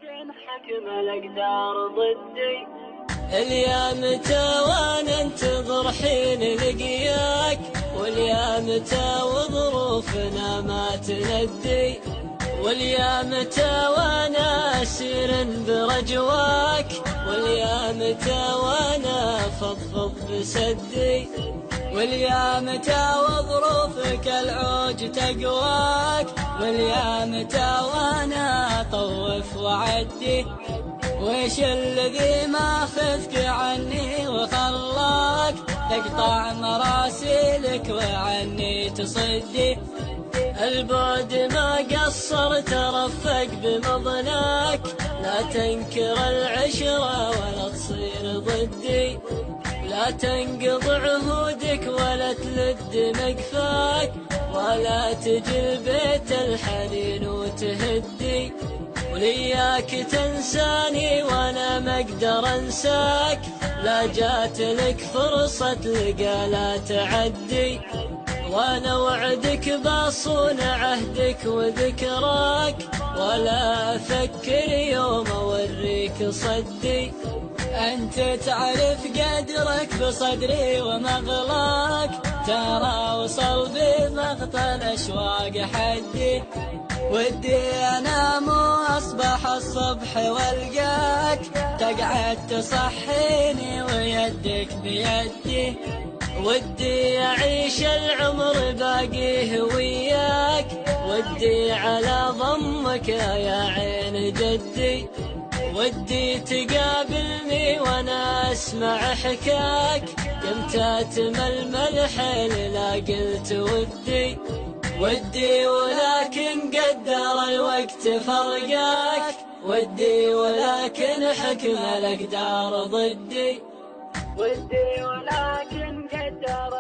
لكن حكم الأقدار ضدي. اليامته وانا انتظر حين لقياك، واليامته وظروفنا ما تندي، واليامته وانا اسير برجواك، واليامته وانا افضفض بسدي، واليامته وظروفك العوج تقواك، واليامته وانا اطوف وعدي. وش الذي ماخذك عني وخلاك تقطع مراسيلك وعني تصدي؟ البعد ما قصر ترفق بمضناك، لا تنكر العشرة ولا تصير ضدي، لا تنقض عهودك ولا تلد مقفاك، ولا تجي البيت الحنين وتهدي، ولياك تنساني وانا ما اقدر انساك، لا جات لك فرصة لقى لا تعدي، وانا وعدك بصون عهدك وذكراك، ولا افكر يوم اوريك صدي. انت تعرف قدرك بصدري ومغلاك، ترى وصل بمقتل الاشواق حدي، ودي انام واصبح الصبح والقاك، تقعد تصحيني ويدك بيدي، ودي اعيش العمر باقيه وياك، ودي على ضمك يا عين جدي، ودي تقابلني وانا اسمع حكاك، يمتى تململ حيل لا قلت ودي، ودي ولكن قدر الوقت فرقاك، ودي ولكن حكم الأقدار ضدي، ودي ولكن قدر